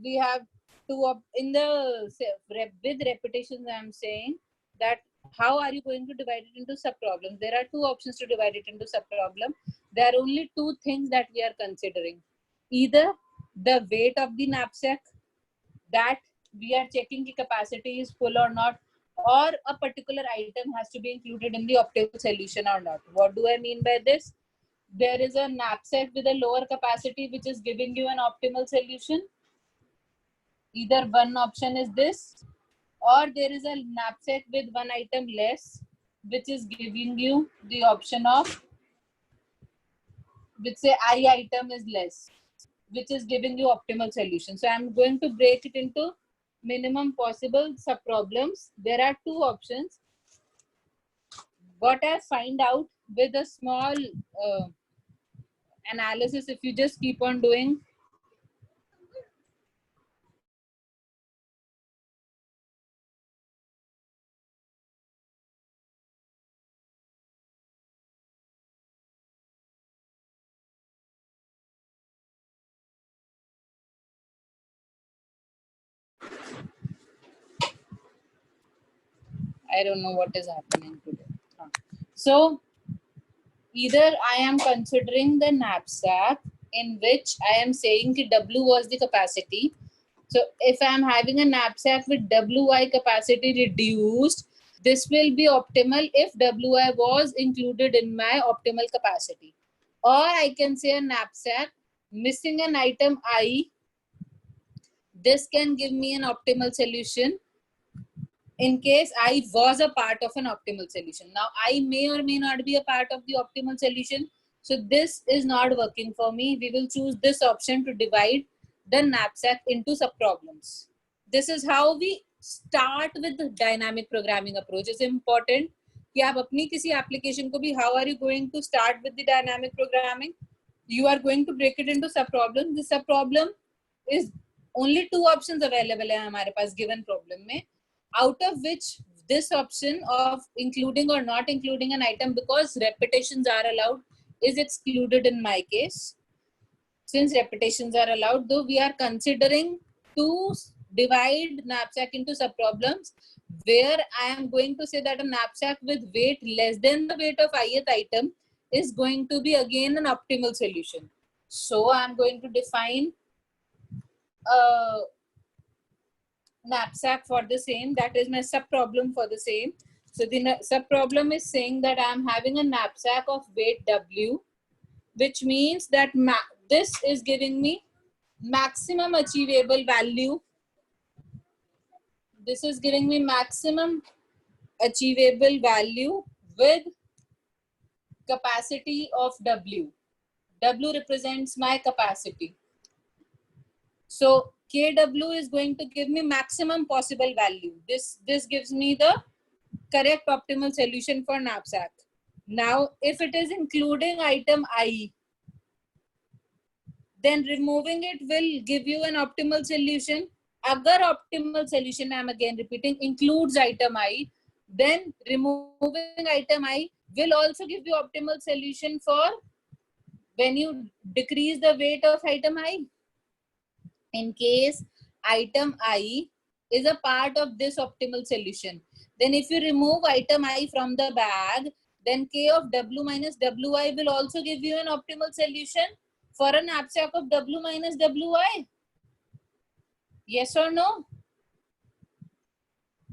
we have in the with repetitions. I'm saying that how are you going to divide it into sub-problems? There are two options to divide it into sub-problem. There are only two things that we are considering. Either the weight of the knapsack, that we are checking the capacity is full or not, or a particular item has to be included in the optimal solution or not. What do I mean by this? There is a knapsack with a lower capacity which is giving you an optimal solution. Either one option is this, or there is a knapsack with one item less which is giving you the option of, which say I item is less, which is giving you optimal solution. So I'm going to break it into minimum possible sub problems. There are two options. What I find out with a small analysis, if you just keep on doing, I don't know what is happening today. So either I am considering the knapsack in which I am saying that W was the capacity. So if I am having a knapsack with WI capacity reduced, this will be optimal if WI was included in my optimal capacity. Or I can say a knapsack missing an item I. This can give me an optimal solution in case I was a part of an optimal solution. Now I may or may not be a part of the optimal solution. So this is not working for me. We will choose this option to divide the knapsack into sub-problems. This is how we start with the dynamic programming approach. It's important कि आप अपनी किसी application को भी, how are you going to start with the dynamic programming? You are going to break it into sub-problems. The sub-problem is only two options available है हमारे पास given problem में, out of which this option of including or not including an item because repetitions are allowed is excluded in my case. Since repetitions are allowed, though we are considering to divide knapsack into sub-problems where I am going to say that a knapsack with weight less than the weight of ith item is going to be again an optimal solution. So I am going to define a knapsack for the same, that is my sub-problem for the same. So the sub-problem is saying that I am having a knapsack of weight W, which means that this is giving me maximum achievable value. This is giving me maximum achievable value with capacity of W. W represents my capacity. So KW is going to give me maximum possible value. This gives me the correct optimal solution for knapsack. Now, if it is including item I, then removing it will give you an optimal solution. Agar optimal solution, I am again repeating, includes item I, then removing item I will also give you optimal solution for when you decrease the weight of item I. In case item I is a part of this optimal solution, then if you remove item I from the bag, then K of W minus WI will also give you an optimal solution for a knapsack of W minus WI. Yes or no?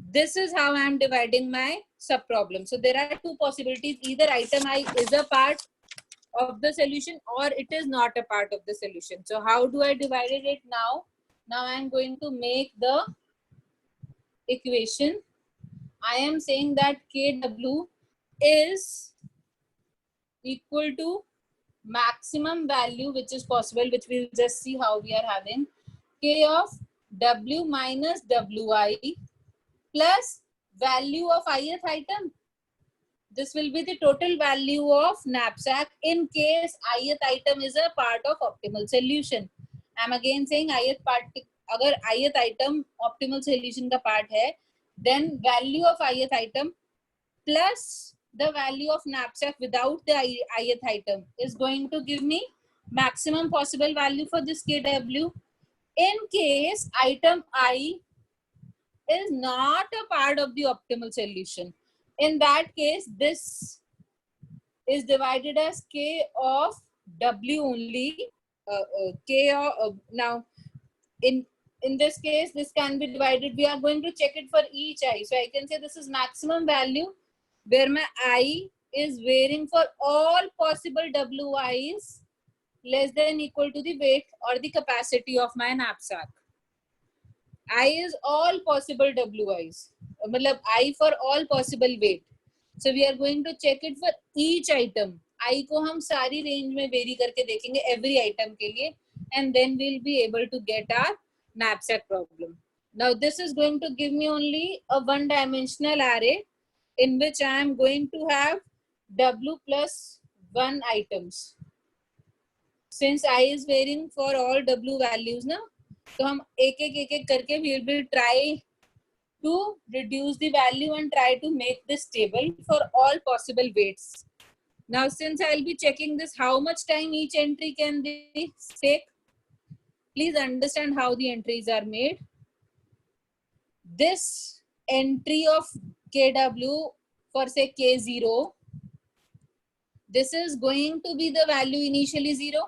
This is how I am dividing my sub-problem. So there are two possibilities. Either item I is a part of the solution or it is not a part of the solution. So how do I divide it now? Now I am going to make the equation. I am saying that KW is equal to maximum value which is possible, which we'll just see how we are having, K of W minus WI plus value of ith item. This will be the total value of knapsack in case ith item is a part of optimal solution. I'm again saying ith part, agar ith item optimal solution ka part hai, then value of ith item plus the value of knapsack without the ith item is going to give me maximum possible value for this KW. In case item I is not a part of the optimal solution, in that case, this is divided as K of W only. K of, now in this case, this can be divided. We are going to check it for each I. So I can say this is maximum value where my I is varying for all possible WIs less than equal to the weight or the capacity of my knapsack. I is all possible WIs. मतलब I for all possible weight. So we are going to check it for each item. I को हम सारी range में vary करके देखेंगे every item के लिए, and then we'll be able to get our knapsack problem. Now this is going to give me only a one-dimensional array in which I am going to have W plus 1 items. Since I is varying for all W values ना, तो हम एक करके we will try to reduce the value and try to make this table for all possible weights. Now, since I'll be checking this, how much time each entry can take? Please understand how the entries are made. This entry of KW for say K0, this is going to be the value initially 0.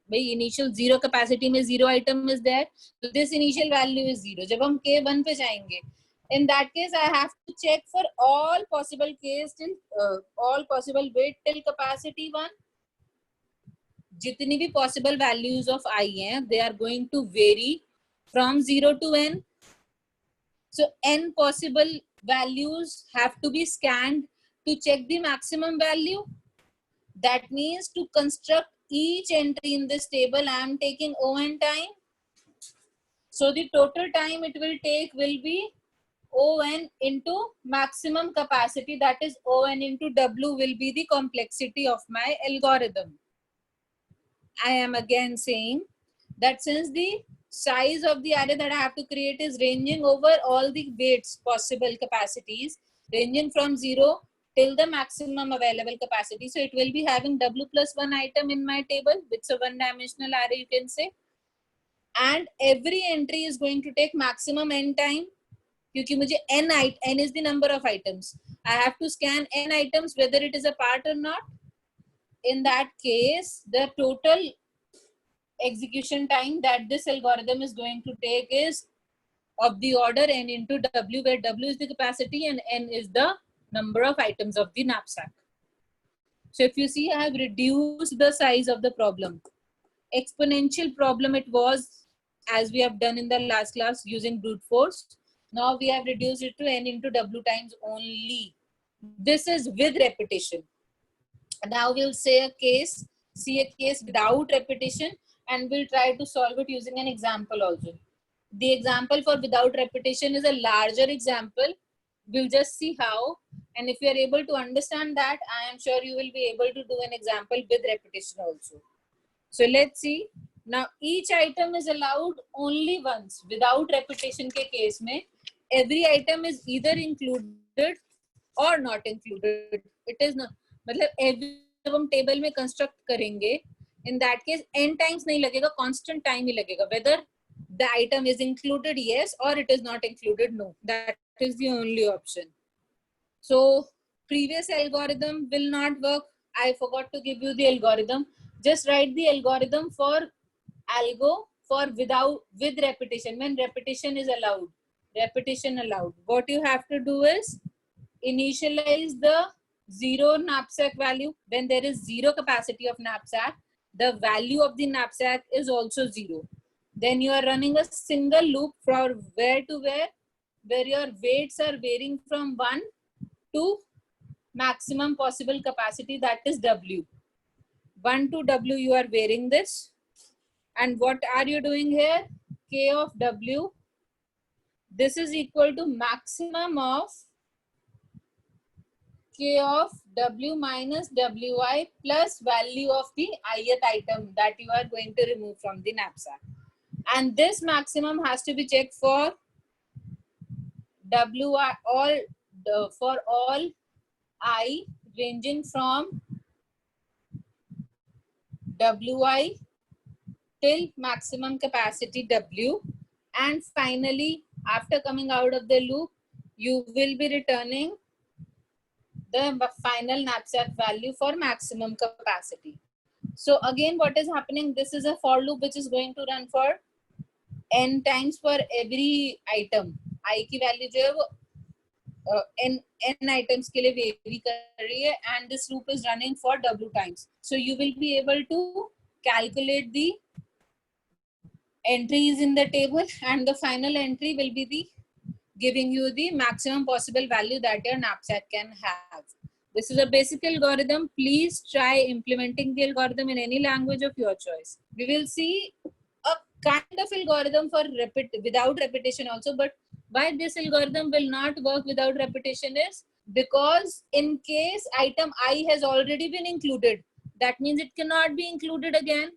By initial 0 capacity में 0 item is there. So this initial value is 0. जब हम K1 पे जाएंगे, in that case, I have to check for all possible case till all possible weight till capacity 1. जितनी भी possible values of I हैं, they are going to vary from 0 to n. So n possible values have to be scanned to check the maximum value. That means to construct each entry in this table, I am taking on time. So the total time it will take will be On into maximum capacity, that is On into W will be the complexity of my algorithm. I am again saying that since the size of the array that I have to create is ranging over all the weights possible capacities, ranging from 0 till the maximum available capacity. So it will be having W plus 1 item in my table, which is a one-dimensional array you can say. And every entry is going to take maximum n time. क्योंकि मुझे n is the number of items. I have to scan n items whether it is a part or not. In that case, the total execution time that this algorithm is going to take is of the order n into W, where W is the capacity and n is the number of items of the knapsack. So if you see, I have reduced the size of the problem. Exponential problem it was, as we have done in the last class using brute force. Now we have reduced it to n into W times only. This is with repetition. Now we'll see a case without repetition, and we'll try to solve it using an example also. The example for without repetition is a larger example. We'll just see how, and if you are able to understand that, I am sure you will be able to do an example with repetition also. So let's see. Now each item is allowed only once. Without repetition के case में, every item is either included or not included. It is not, मतलब every जब हम table में construct करेंगे, in that case n times नहीं लगेगा, constant time ही लगेगा. Whether the item is included, yes, or it is not included, no. That is the only option. So previous algorithm will not work. I forgot to give you the algorithm. Just write the algorithm for algo for with repetition, when repetition is allowed. Repetition allowed. What you have to do is initialize the 0 knapsack value. When there is 0 capacity of knapsack, the value of the knapsack is also 0. Then you are running a single loop from where to where your weights are varying from 1 to maximum possible capacity, that is W. 1 to W you are varying this. And what are you doing here? K of W. This is equal to maximum of K of W minus Wi plus value of the ith item that you are going to remove from the knapsack. And this maximum has to be checked for Wi for all I ranging from Wi till maximum capacity W, and finally after coming out of the loop you will be returning the final knapsack value for maximum capacity. So again, what is happening, this is a for loop which is going to run for n times for every item. I की value जो है वो n items के लिए vary कर रही है, and this loop is running for w times. So you will be able to calculate the entries in the table, and the final entry will be the giving you the maximum possible value that your knapsack can have. This is a basic algorithm. Please try implementing the algorithm in any language of your choice. We will see a kind of algorithm for without repetition also, but why this algorithm will not work without repetition is because in case item I has already been included, that means it cannot be included again.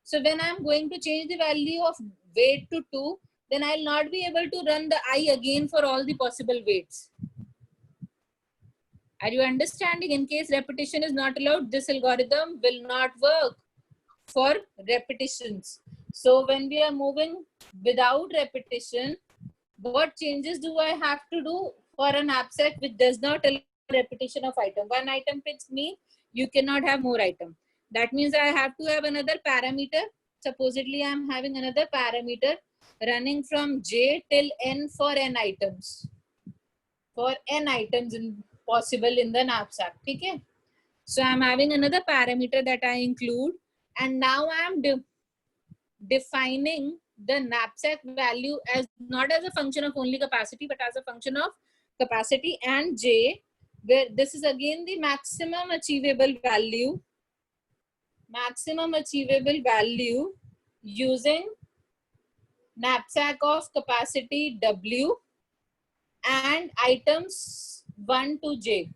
So when I'm going to change the value of weight to 2, then I'll not be able to run the I again for all the possible weights. Are you understanding? In case repetition is not allowed, this algorithm will not work for repetitions. So when we are moving without repetition, what changes do I have to do for a knapsack which does not allow repetition of item? One item fits me, you cannot have more item. That means I have to have another parameter. Supposedly I am having another parameter running from j till n for n items. For n items possible in the knapsack. Okay? So I'm having another parameter that I include, and now I'm defining the knapsack value as not as a function of only capacity, but as a function of capacity and j, where this is again the maximum achievable value using knapsack of capacity W and items 1 to j.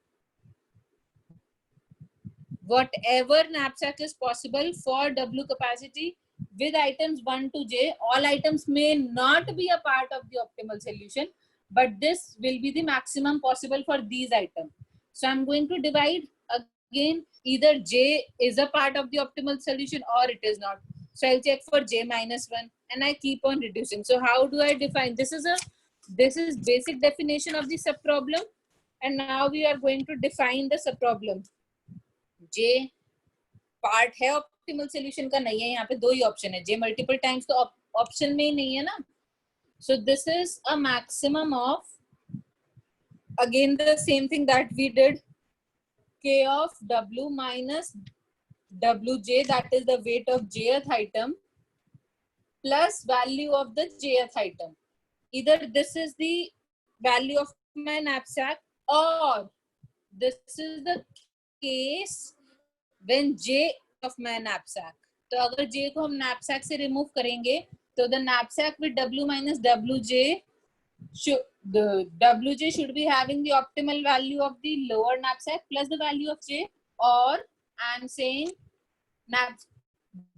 Whatever knapsack is possible for W capacity with items 1 to j, all items may not be a part of the optimal solution, but this will be the maximum possible for these items. So I'm going to divide again, either j is a part of the optimal solution or it is not. So I'll check for j minus 1 and I keep on reducing. So how do I define? This is basic definition of the subproblem, and now we are going to define the subproblem. j part है optimal solution का, नहीं है, यहाँ पे दो ही option है, j multiple times तो ऑप्शन में ही नहीं है ना. So this is a maximum of, again the same thing that we did, k of w minus wj, that is the weight of jth item, plus value of the jth item. Either this is the value of my knapsack or this is the case when j of my knapsack. तो अगर j को हम knapsack से remove करेंगे तो the knapsack with w minus wj should be having the optimal value of the lower knapsack plus the value of j, or I'm saying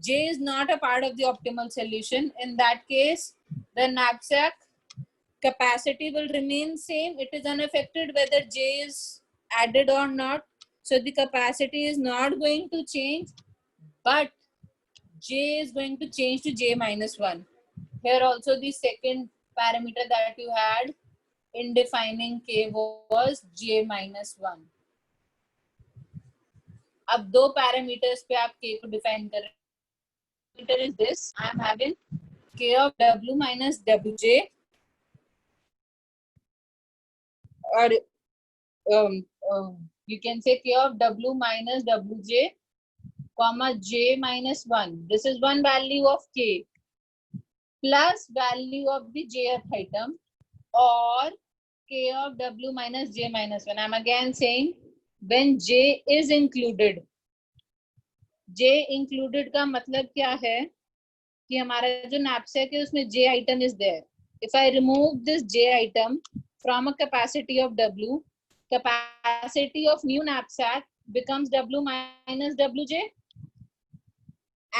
j is not a part of the optimal solution. In that case, the knapsack capacity will remain same. It is unaffected whether j is added or not. So the capacity is not going to change, but j is going to change to j minus 1. Here also the second parameter that you had in defining k was j minus 1. अब दो parameters पे आप k को define कर रहे हैं. Parameter is this. I am having k of w minus wj, or you can say k of w minus wj comma j minus 1. This is one value of k plus value of the jth item, or k of w minus j minus 1. I'm again saying when j is included. j included का मतलब क्या है कि हमारा जो knapsack है उसमें j item is there. If I remove this j item from a capacity of w, capacity of new knapsack becomes w minus wj,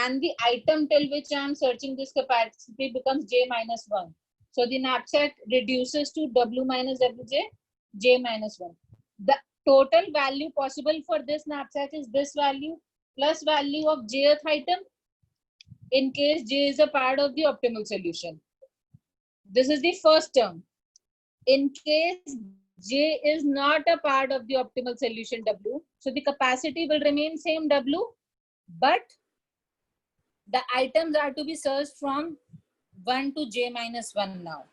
and the item till which I am searching this capacity becomes j minus 1. So the knapsack reduces to w minus wj, j minus 1. The total value possible for this knapsack is this value plus value of jth item in case J is a part of the optimal solution. This is the first term. In case J is not a part of the optimal solution W, so the capacity will remain same W, but the items are to be searched from 1 to J minus 1 now.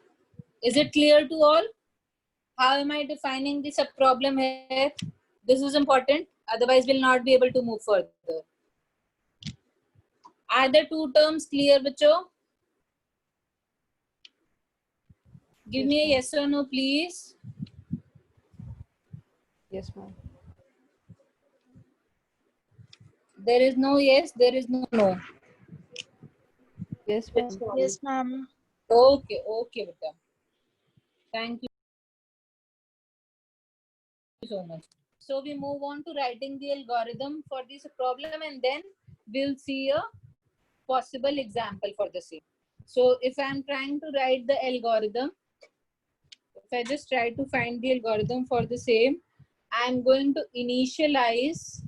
Is it clear to all? How am I defining the sub problem here? This is important, otherwise we'll not be able to move further. Are the two terms clear, bacho? Give me a yes or no, please. Yes, ma'am. There is no yes, there is no no. Yes, ma'am. Yes, ma'am. Okay, okay, beta. Thank you so much. So we move on to writing the algorithm for this problem, and then we'll see a possible example for the same. So if I'm trying to write the algorithm, if I just try to find the algorithm for the same, I'm going to initialize.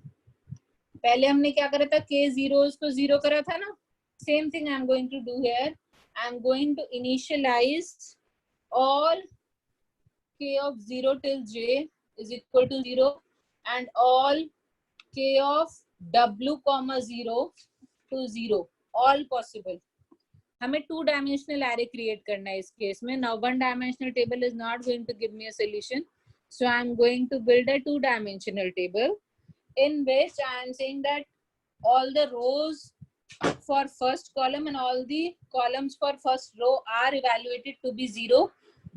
पहले हमने क्या करा था, k zeros को zero करा था ना. Same thing I'm going to do here. I'm going to initialize all k of 0 till j is equal to 0 and all k of w comma 0 to 0, all possible. हमें 2-dimensional array create करना है इस case में. Now 1-dimensional table is not going to give me a solution, so I'm going to build a 2-dimensional table in which I am saying that all the rows for first column and all the columns for first row are evaluated to be 0,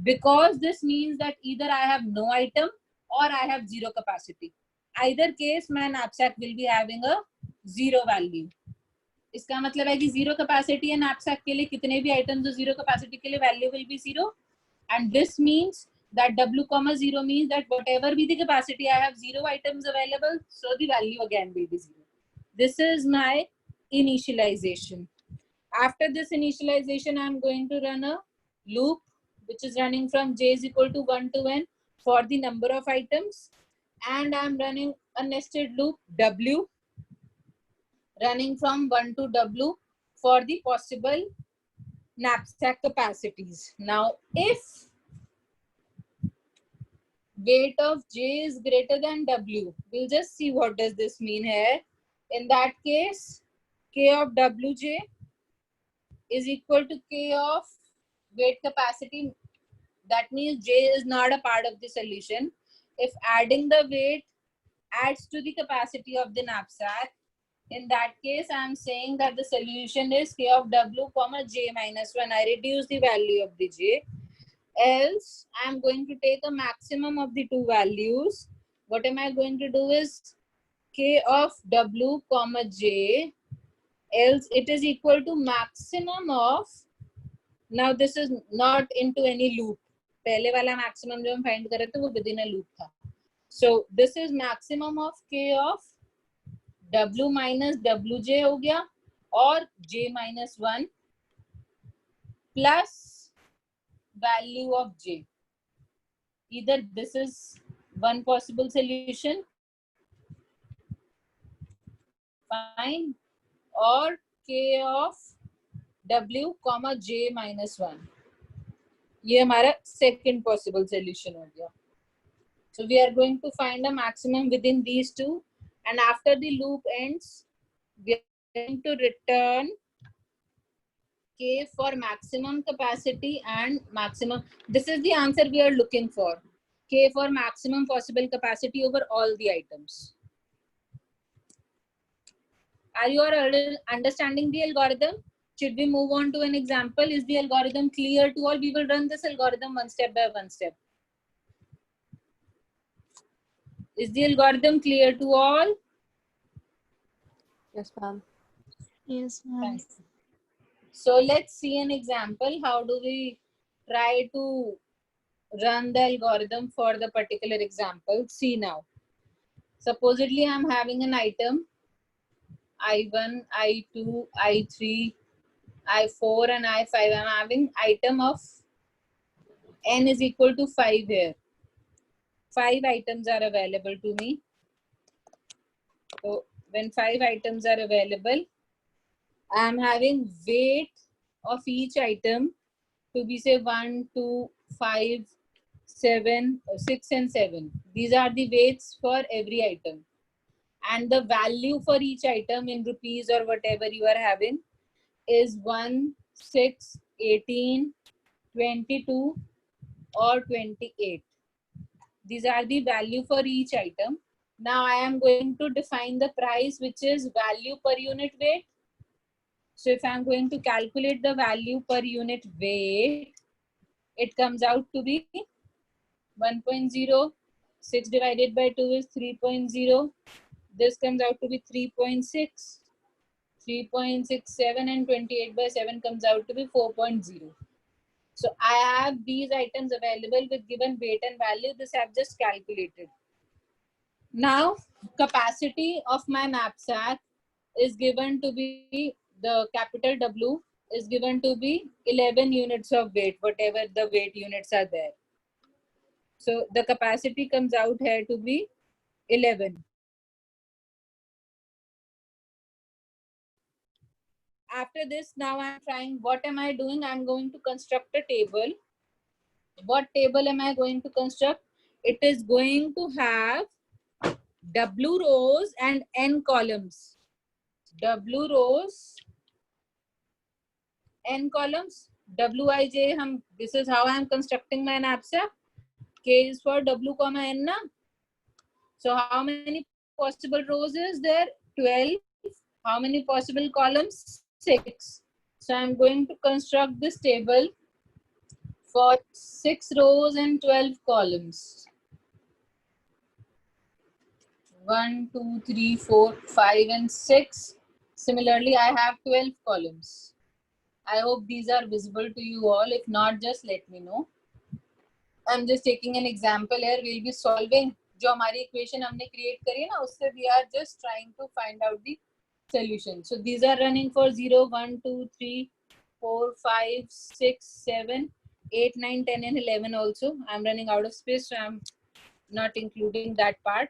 because this means that either I have no item or I have 0 capacity. Either case my knapsack will be having a 0 value. इसका मतलब है कि 0 capacity है knapsack के लिए, कितने भी items जो 0 capacity के लिए value will be 0, and this means that w comma 0 means that whatever be the capacity, I have 0 items available, so the value again will be 0. This is my initialization. After this initialization, I'm going to run a loop which is running from j is equal to 1 to n for the number of items, and I'm running a nested loop w running from 1 to w for the possible knapsack capacities. Now, if weight of j is greater than w, we'll just see what does this mean here. In that case, k of wj is equal to k of weight capacity. That means j is not a part of the solution. If adding the weight adds to the capacity of the knapsack, in that case, I'm saying that the solution is k of w comma j minus 1. I reduce the value of the j. Else, I'm going to take a maximum of the two values. What am I going to do is k of w comma j. Else, it is equal to maximum of. Now, this is not into any loop. पहले वाला maximum जो हम find कर रहे थे वो within a loop था. So, this is maximum of k of w minus wj हो गया और j minus 1 plus value of j. Either this is one possible solution, fine, or k of w comma j minus 1. ये हमारा second possible solution हो गया. So we are going to find a maximum within these two, and after the loop ends, we are going to return k for maximum capacity and maximum. This is the answer we are looking for. K for maximum possible capacity over all the items. Are you all understanding the algorithm? Should we move on to an example? Is the algorithm clear to all? We will run this algorithm one step by one step. Is the algorithm clear to all? Yes, ma'am. Yes, ma'am. So let's see an example. How do we try to run the algorithm for the particular example? See now. Supposedly I'm having an item I1, I2, I3, I4 and I5. I'm having item of n is equal to 5 here. 5 items are available to me. So when 5 items are available, I am having weight of each item to be say 1, 2, 5, 7, 6 and 7. These are the weights for every item. And the value for each item in rupees or whatever you are having is 1, 6, 18, 22 or 28. These are the value for each item. Now I am going to define the price, which is value per unit weight. So if I'm going to calculate the value per unit weight, it comes out to be 1.0. 6 divided by 2 is 3.0. This comes out to be 3.6. 3.67 and 28 by 7 comes out to be 4.0. So I have these items available with given weight and value. This I have just calculated. Now capacity of my knapsack is given to be, the capital W is given to be 11 units of weight, whatever the weight units are there. So the capacity comes out here to be 11. After this, now I'm trying, what am I doing? I'm going to construct a table. What table am I going to construct? It is going to have W rows and N columns. W rows, N columns. Wij, this is how I am constructing my knapsack. K is for W comma N na. So how many possible rows is there? 12. How many possible columns? 6. So I'm going to construct this table for 6 rows and 12 columns. 1, 2, 3, 4, 5 and 6. Similarly, I have 12 columns. I hope these are visible to you all. If not, just let me know. I'm just taking an example here. We'll be solving जो हमारी equation हमने create करी है ना, उससे we are just trying to find out the solution. So these are running for 0, 1, 2, 3, 4, 5, 6, 7, 8, 9, 10 and 11 also. I'm running out of space, so I'm not including that part.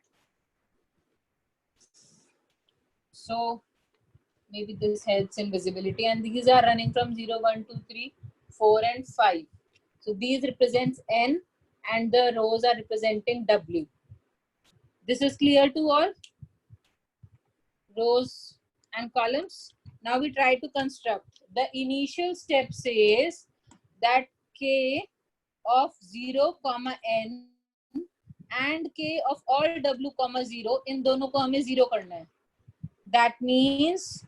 So maybe this helps in visibility. And these are running from 0, 1, 2, 3, 4 and 5. So these represents N and the rows are representing W. This is clear to all? Rows and columns. Now we try to construct. The initial step says that K of 0, N and K of all W, 0, in दोनों को हमें 0 करना है. That means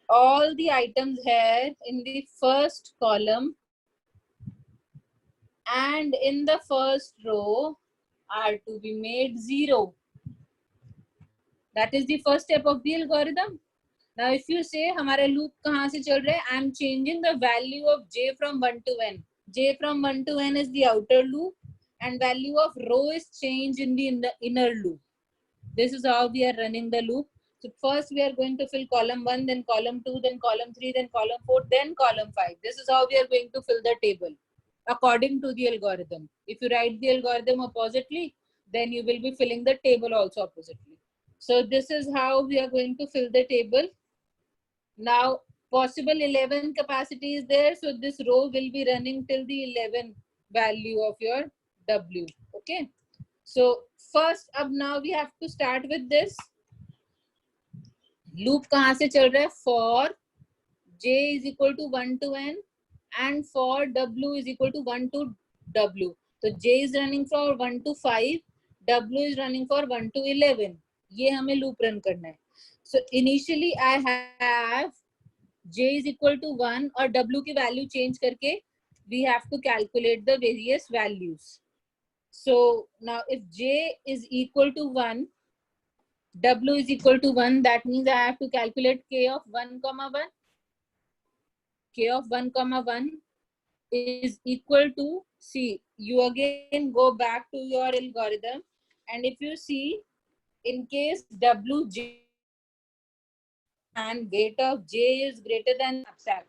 all the items here in the first column and in the first row are to be made 0. That is the first step of the algorithm. Now if you say हमारे loop कहाँ से चल रहे हैं, I am changing the value of J from 1 to N. J from 1 to N is the outer loop and value of row is changed in the inner loop. This is how we are running the loop. So first we are going to fill column 1, then column 2, then column 3, then column 4, then column 5. This is how we are going to fill the table according to the algorithm. If you write the algorithm oppositely, then you will be filling the table also oppositely. So this is how we are going to fill the table. Now possible 11 capacity is there. So this row will be running till the 11 value of your W. Okay. So first, अब now we have to start with this. Loop कहाँ से चल रहा है? For J is equal to 1 to N and for W is equal to 1 to W. So J is running for 1 to 5, W is running for 1 to 11. ये हमें loop run करना है. So initially I have J is equal to 1 और W की value change करके we have to calculate the various values. So now if J is equal to 1, W is equal to 1, that means I have to calculate K of 1, 1. K of 1, 1 is equal to, see, you again go back to your algorithm and if you see, in case Wj and weight of J is greater than knapsack.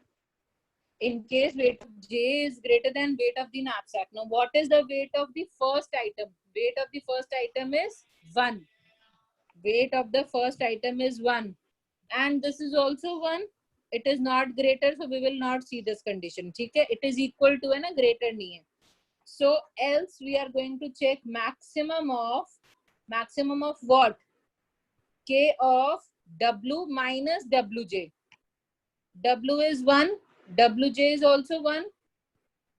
In case weight of J is greater than weight of the knapsack. Now what is the weight of the first item? Weight of the first item is 1. Weight of the first item is 1. And this is also 1. It is not greater, so we will not see this condition. ठीक है, it is equal to है ना, greater नहीं है. So else we are going to check maximum of what? K of W minus Wj. W is 1, Wj is also 1.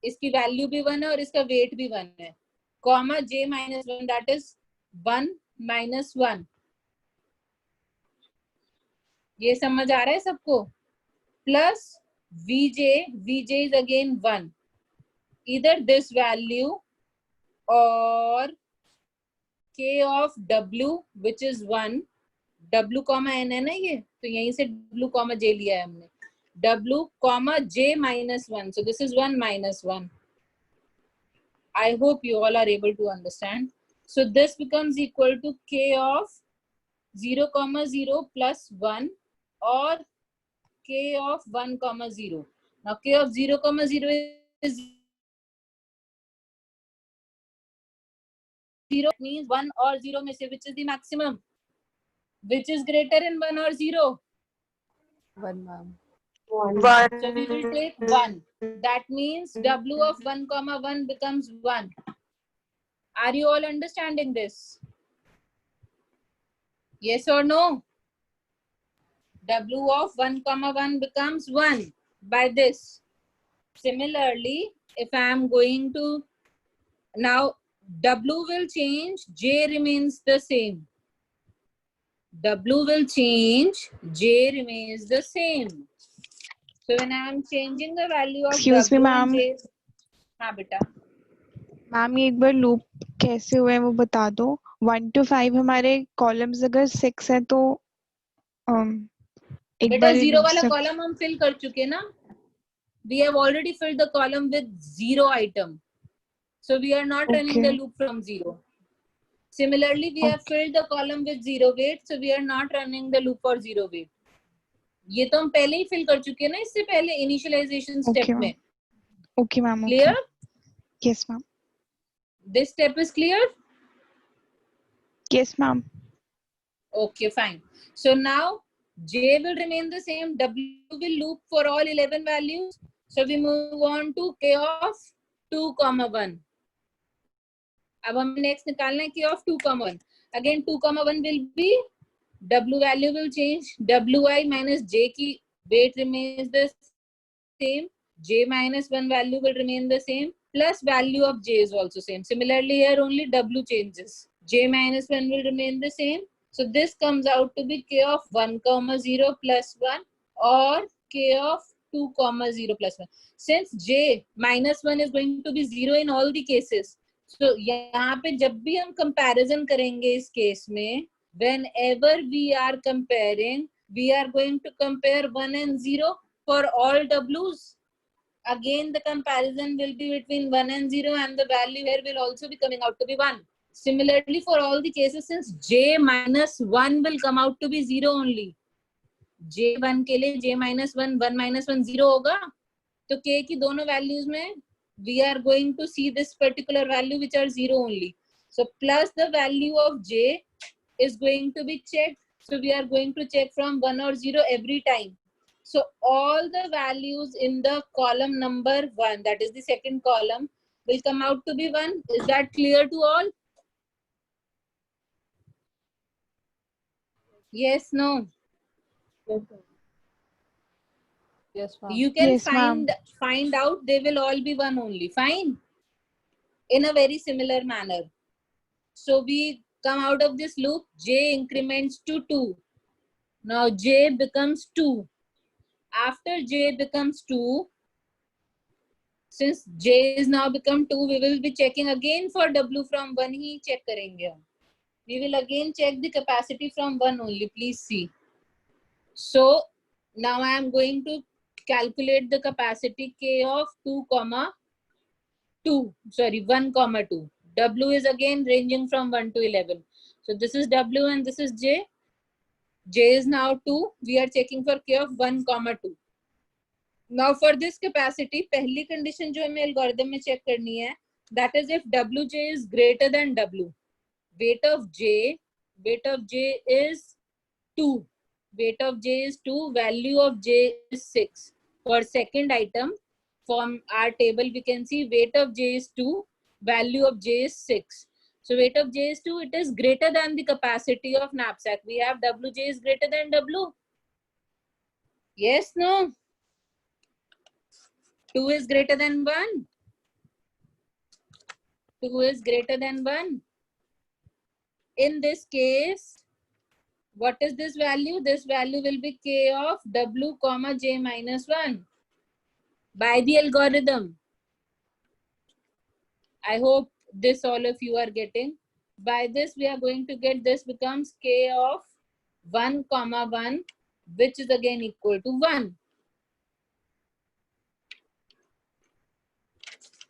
इसकी value भी 1 है और इसका वेट भी 1 है. Comma j minus 1, that is 1 minus 1. ये समझ आ रहा है सबको? Plus Vj is again 1. Either this value or K of W which is 1. W comma n है ना ये, तो यहीं से W comma j लिया है हमने. W comma j minus 1. So this is 1 minus 1. I hope you all are able to understand. So this becomes equal to K of 0 comma 0 plus 1 or K of 1 comma 0. Now K of 0 comma 0 is 0, means 1 or 0 में से which is the maximum? Which is greater in 1 or 0? 1, ma'am. 1. So we will take 1. That means W of 1 comma 1 becomes 1. Are you all understanding this? Yes or no? W of 1 comma 1 becomes 1 by this. Similarly, if I am going to, now W will change, J remains the same. W will change, J remains the same. So when I am changing the value of Excuse me, W and ma'am. J, हाँ बेटा. Ma'am ये एक बार loop कैसे हुए वो बता दो. 1 to 5 हमारे कॉलम्स अगर 6 है तो एक बेटा बार 0 वाला कॉलम हम फिल कर चुके ना. We have already filled the column with 0 item. So we are not running the loop from 0. Similarly, we have filled the column with 0 weight. So we are not running the loop for 0 weight. ये तो हम पहले ही fill कर चुके हैं ना, इससे पहले इनिशियलाइजेशन स्टेप में. Okay ma'am. Clear? Yes ma'am. This step is clear? Yes ma'am. Okay, fine. So now J will remain the same. W will loop for all 11 values. So we move on to K of 2 comma 1. अब हमें next निकालना है K of 2 comma 1. Again 2 comma 1 will be, W value will change. Wi minus J की weight remains the same. J minus 1 value will remain the same. Plus value of J is also same. Similarly here only W changes. J minus 1 will remain the same. So this comes out to be K of 1 comma 0 plus 1 or K of 2 comma 0 plus 1. Since J minus 1 is going to be 0 in all the cases. So यहाँ पे जब भी हम comparison करेंगे इस case में, whenever we are comparing, we are going to compare 1 and 0 for all W's. Again, the comparison will be between 1 and 0 and the value here will also be coming out to be 1. Similarly, for all the cases, since J minus 1 will come out to be 0 only. J1 के लिए J minus 1, 1 minus 1, 0 होगा. तो K की दोनों values में we are going to see this particular value which are 0 only. So plus the value of J is going to be checked. So we are going to check from 1 or 0 every time. So all the values in the column number 1, that is the second column, will come out to be 1. Is that clear to all? Yes, no? Yes, ma'am. You can Yes, ma'am. find out they will all be 1 only. Fine. In a very similar manner. So we come out of this loop, J increments to 2. Now J becomes 2. After J becomes 2, since J is now become 2, we will be checking again for W from 1 he check करेंगे हम. We will again check the capacity from 1 only. Please see. So now I am going to calculate the capacity K of 2 comma 2. Sorry, 1 comma 2. W is again ranging from 1 to 11. So this is W and this is J. J is now 2. We are checking for K of 1 comma 2. Now for this capacity, पहली condition जो हमें algorithm में check करनी है, that is if Wj is greater than W. Weight of J is 2. weight of j is 2, value of j is 6. For second item, from our table, we can see weight of j is 2, value of j is 6. So weight of j is 2, it is greater than the capacity of knapsack. We have wj is greater than w. Yes, no? 2 is greater than 1. 2 is greater than 1. In this case, what is this value? This value will be k of w comma j minus 1 by the algorithm. I hope this all of you are getting. By this, we are going to get this becomes k of 1 comma 1, which is again equal to 1.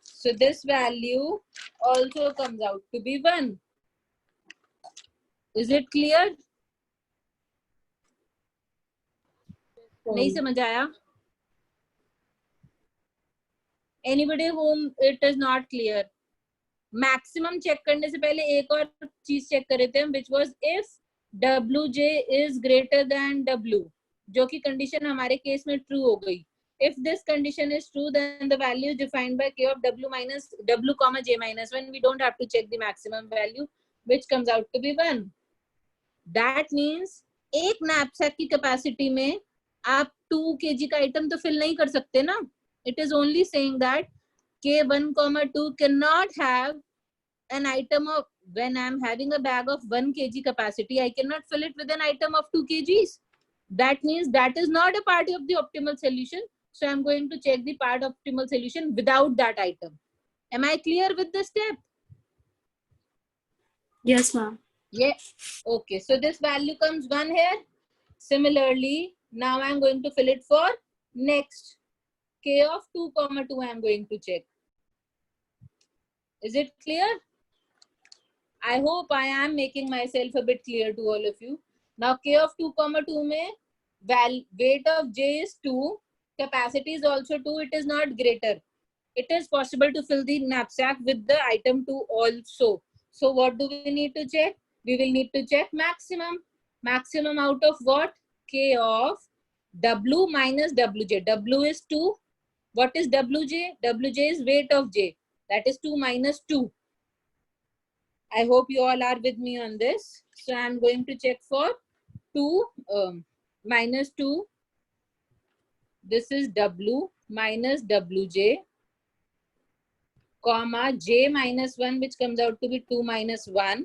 So this value also comes out to be 1. Is it clear? नहीं समझ आया? Anybody whom it is not clear? Maximum check करने से पहले एक और चीज check कर रहे थे हम, which was if wj is greater than w, जो कि condition हमारे case में true हो गई. If this condition is true, then the value is defined by k of w minus w comma j minus 1. We don't have to check the maximum value, which comes out to be 1. That means एक knapsack की capacity में आप 2 kg का item तो fill नहीं कर सकते ना. It is only saying that k1 comma 2 cannot have an item of, when I am having a bag of 1 kg capacity, I cannot fill it with an item of 2 kgs. That means that is not a part of the optimal solution. So I am going to check the part optimal solution without that item. Am I clear with the step? Yes, ma'am. Yeah. Okay. So this value comes 1 here. Similarly, now I am going to fill it for next. K of 2 comma 2 I am going to check. Is it clear? I hope I am making myself a bit clear to all of you. Now k of 2 comma 2 mein weight of j is 2, capacity is also 2, it is not greater. It is possible to fill the knapsack with the item 2 also. So what do we need to check? We will need to check maximum. Maximum out of what? K of w minus wj. W is 2. What is wj? Wj is weight of j. That is 2 minus 2. I hope you all are with me on this. So I am going to check for 2 minus 2. This is w minus wj, comma j minus 1, which comes out to be 2 minus 1,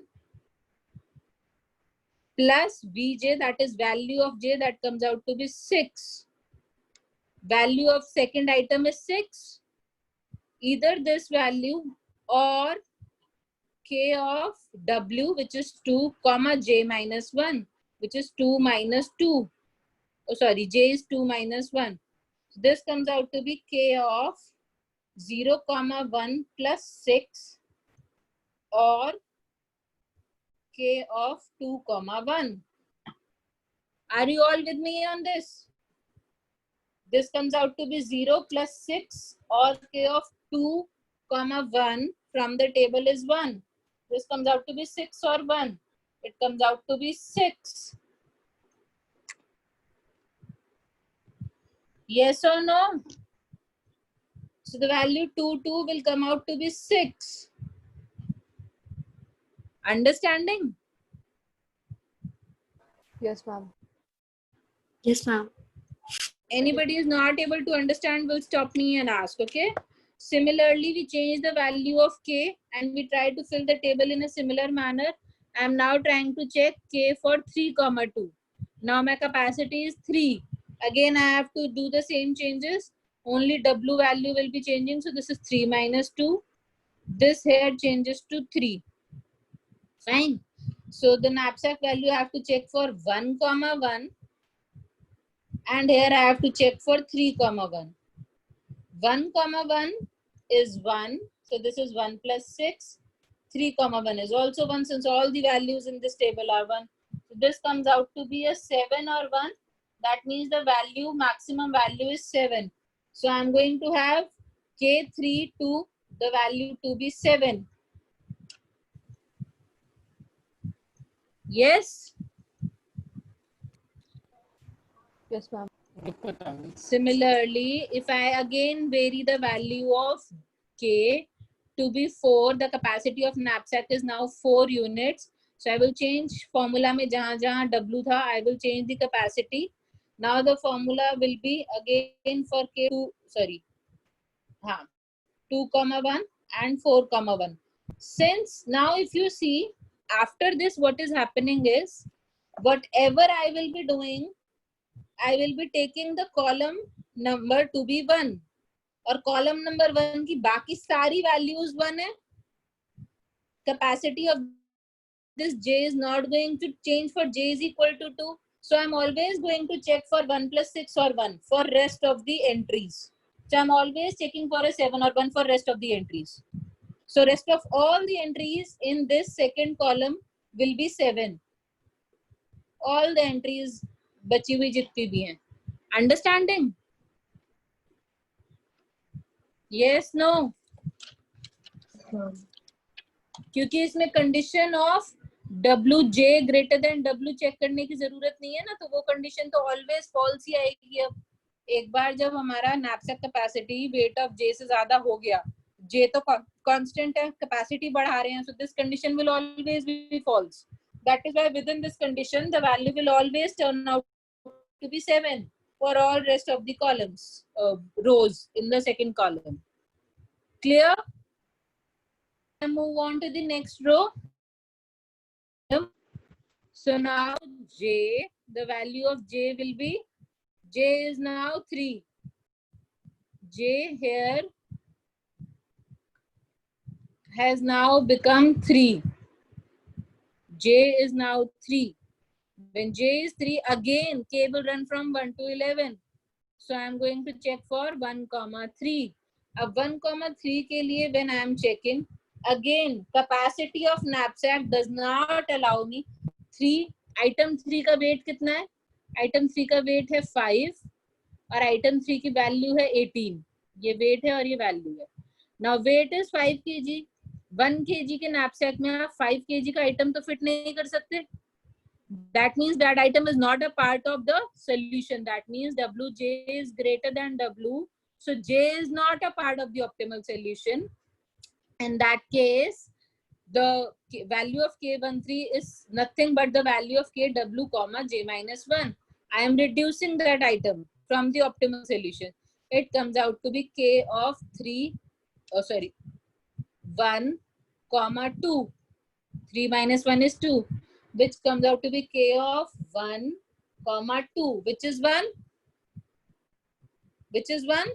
plus vj, that is value of j, that comes out to be 6. Value of second item is 6. Either this value or k of w, which is 2, comma j minus 1, which is 2 minus 2. Oh, sorry, j is 2 minus 1. This comes out to be k of 0, comma 1 plus 6 or k of 2, comma 1. Are you all with me on this? This comes out to be 0 plus 6 or k of 2, comma 1 from the table is 1. This comes out to be 6 or 1. It comes out to be 6. Yes or no? So the value 2 will come out to be 6. Understanding? Yes, ma'am. Yes, ma'am. Anybody is not able to understand will stop me and ask, okay? Similarly, we change the value of k and we try to fill the table in a similar manner. I am now trying to check k for 3, comma 2. Now my capacity is 3. Again, I have to do the same changes. Only w value will be changing. So this is 3 minus 2. This here changes to 3. Fine. So the knapsack value I have to check for 1, comma 1. And here I have to check for 3, comma 1. 1, comma 1 is 1. So this is 1 plus 6. 3, comma 1 is also 1 since all the values in this table are 1. So this comes out to be a 7 or 1. That means the value, maximum value is 7. So I'm going to have K3 to the value to be 7. Yes? Yes, ma'am. Similarly, if I again vary the value of K to be 4, the capacity of knapsack is now 4 units. So I will change formula में जहाँ W था, I will change the capacity. Now the formula will be again for K2, sorry, 2,1 and 4,1. Since now if you see, after this what is happening is, whatever I will be doing, I will be taking the column number to be 1 और column number 1 की बाकी सारी values 1 है. Capacity of this J is not going to change for J is equal to 2. So I'm always going to check for 1 plus 6 or 1 for rest of the entries. So I'm always checking for a 7 or 1 for rest of the entries. So rest of all the entries in this second column will be 7. All the entries बची हुई जितनी भी हैं. Understanding? Yes, no? क्योंकि इसमें condition of WJ greater than W check करने की जरूरत नहीं है ना, तो वो कंडीशन तो ऑलवेज फॉल्स ही आएगी. अब एक बार जब हमारा knapsack capacity weight of J से ज्यादा हो गया, J तो कांस्टेंट है, कैपेसिटी बढ़ा रहे हैं, so this condition will always be false. That is why within this condition the value will always turn out to be 7 for all rest of the columns, rows in the second column. Clear? And move on to the next row. So now J, the value of J will be, J is now 3. J here has now become 3. J is now 3. When J is 3, again K will run from 1 to 11. So I am going to check for 1, 3. अब 1, 3 के लिए when I am checking, again capacity of knapsack does not allow me 3. Item 3 का weight कितना है? Item 3 का weight है 5 और item 3 की value है 18. ये weight है और ये value है. Now weight is 5 kg. 1 kg के knapsack में आप 5 kg का item तो fit नहीं कर सकते. That means that item is not a part of the solution. That means WJ is greater than W. So J is not a part of the optimal solution. In that case, the value of K13 is nothing but the value of KW comma J minus 1. I am reducing that item from the optimal solution. It comes out to be K of 1 comma 2. 3 minus 1 is 2. Which comes out to be K of 1 comma 2, which is 1. Which is 1?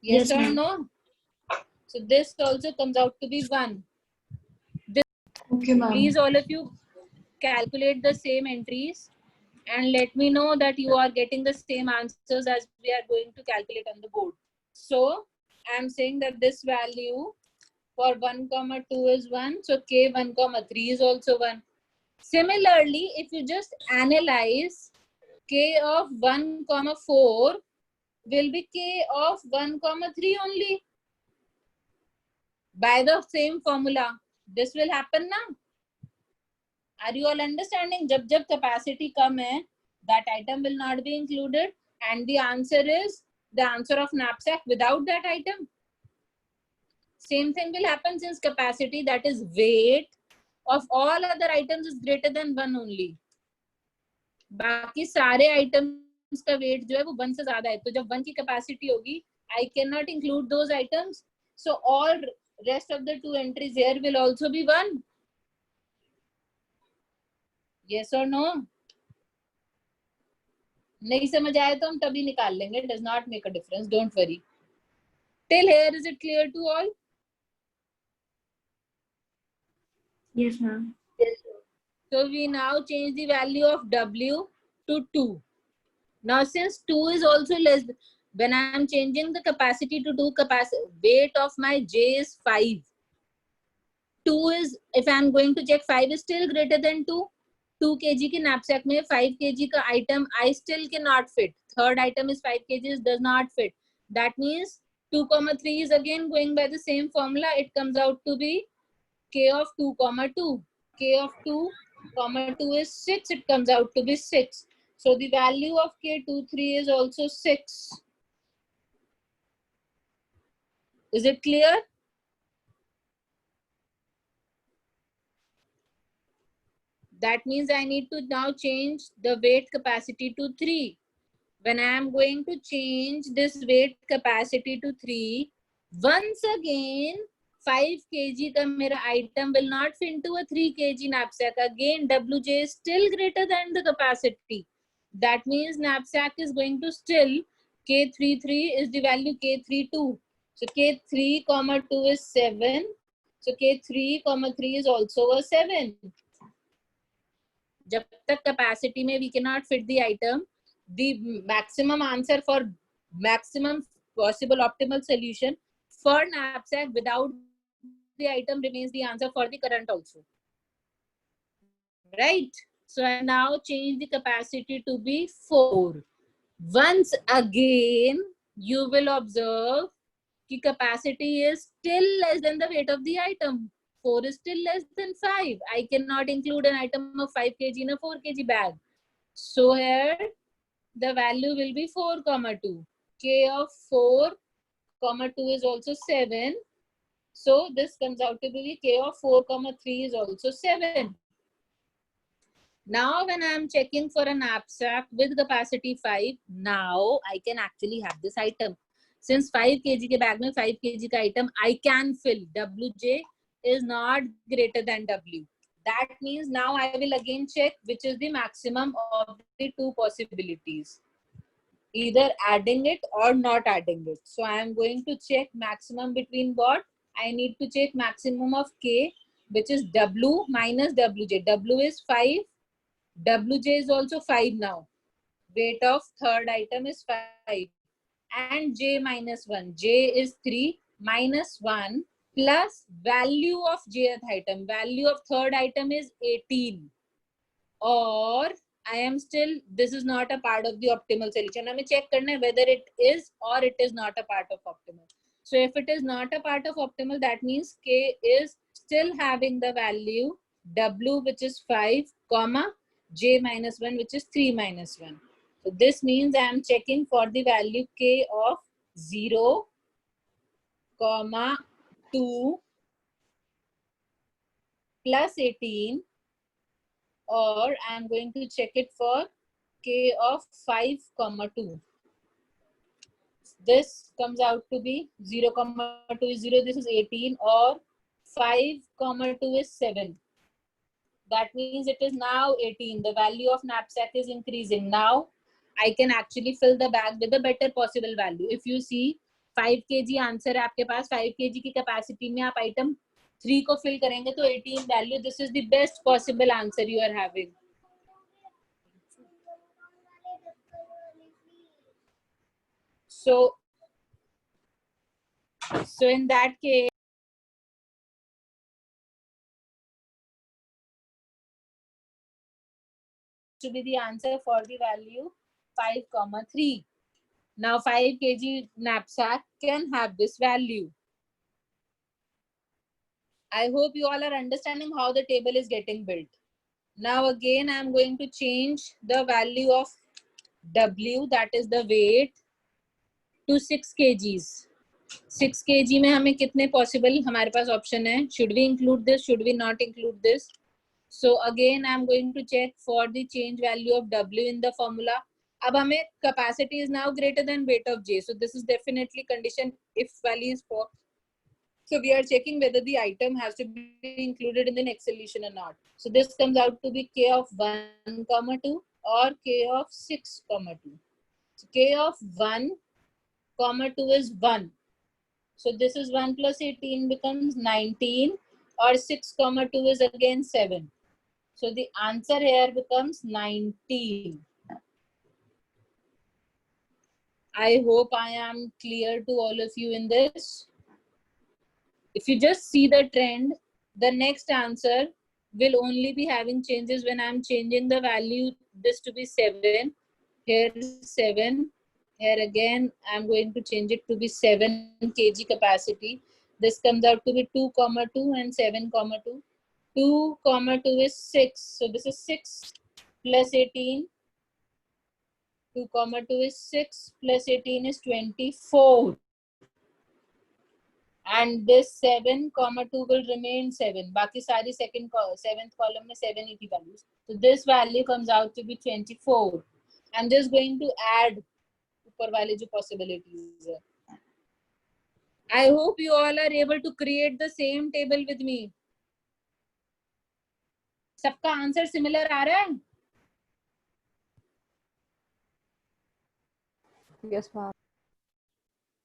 Yes, or no? So this also comes out to be 1. Okay, ma'am. Please all of you calculate the same entries and let me know that you are getting the same answers as we are going to calculate on the board. So I am saying that this value for 1, 2 is 1. So K 1, 3 is also 1. Similarly, if you just analyze, K of 1, 4 will be K of 1, 3 only. By the same formula. This will happen now. Are you all understanding? जब capacity कम है, that item will not be included. And the answer is the answer of knapsack without that item. Same thing will happen since capacity, that is weight of all other items, is greater than 1 only. बाकी सारे items का weight जो है वो 1 से ज़्यादा है. तो जब 1 की capacity होगी, I cannot include those items. So all rest of the 2 entries here will also be 1. Yes or no? नहीं समझ आए तो हम तभी निकाल लेंगे. It does not make a difference. Don't worry. Till here, is it clear to all? Yes, ma'am. So we now change the value of W to 2. Now since 2 is also less, when I am changing the capacity to 2, weight of my J is 5. 2 is, if I am going to check, 5 is still greater than 2. 2 kg की knapsack में 5 kg का item I still cannot fit. Third item is 5 kg, does not fit. That means 2, 3 is again going by the same formula. It comes out to be K of 2, 2. K of 2, 2 is 6. It comes out to be 6. So the value of K23 is also 6. Is it clear? That means I need to now change the weight capacity to 3. When I am going to change this weight capacity to 3, once again 5 kg ka mera item will not fit into a 3 kg knapsack. Again Wj is still greater than the capacity. That means knapsack is going to still K33 is the value K32. So K3, 2 is 7. So K3, 3 is also a 7. जब तक capacity में we cannot fit the item, the maximum answer for maximum possible optimal solution for knapsack without the item remains the answer for the current also. Right? So I now change the capacity to be 4. Once again, you will observe the capacity is still less than the weight of the item. 4 is still less than 5. I cannot include an item of 5 kg in a 4 kg bag. So here the value will be 4, 2. K of 4, 2 is also 7. So this comes out to be K of 4, 3 is also 7. Now when I am checking for a knapsack with capacity 5, now I can actually have this item. Since 5 kg ke bag mein 5 kg ka item I can fill. Wj is not greater than W. That means now I will again check which is the maximum of the two possibilities. Either adding it or not adding it. So I am going to check maximum between what? I need to check maximum of K, which is W minus Wj. W is 5. Wj is also 5 now. Weight of third item is 5. And J minus 1. J is 3 minus 1 plus value of jth item. Value of third item is 18. Or I am still, this is not a part of the optimal solution. हमें check करना है whether it is or it is not a part of optimal. So if it is not a part of optimal, that means K is still having the value W, which is 5, comma J minus 1, which is 3 minus 1. So this means I am checking for the value K of 0, 2 plus 18, or I am going to check it for K of 5, 2. This comes out to be 0, 2 is 0, this is 18, or 5, 2 is 7. That means it is now 18. The value of knapsack is increasing. Now I can actually fill the bag with the better possible value. If you see 5 kg answer है आपके पास, 5 kg की capacity में आप item 3 को fill करेंगे तो 18 value. This is the best possible answer you are having. So in that case, to be the answer for the value 5, 3. Now 5 kg knapsack can have this value. I hope you all are understanding how the table is getting built. Now again, I am going to change the value of W, that is the weight, to 6 kgs. 6 kg में हमें कितने possible हमारे पास option है? Should we include this? Should we not include this? So again, I am going to check for the change value of W in the formula. अब हमें capacity is now greater than weight of J. So this is definitely condition if value is 4. So we are checking whether the item has to be included in the next solution or not. So this comes out to be K of 1, 2 or K of 6, 2. So K of 1, 2 is 1. So this is 1 plus 18 becomes 19, or 6, 2 is again 7. So the answer here becomes 19. I hope I am clear to all of you in this. If you just see the trend, the next answer will only be having changes when I'm changing the value, this to be 7, here 7, here again I'm going to change it to be 7 kg capacity. This comes out to be 2, 2 and 7, 2. 2, 2 is 6. So this is 6 plus 18, 2 comma 2 is 6 plus 18 is 24. And this 7 comma 2 will remain 7. Baki sari seventh column में 7 ही थी values. So this value comes out to be 24. I'm just going to add ऊपर वाले जो possibilities है. I hope you all are able to create the same table with me. सबका answer similar आ रहा है? Yes, ma'am.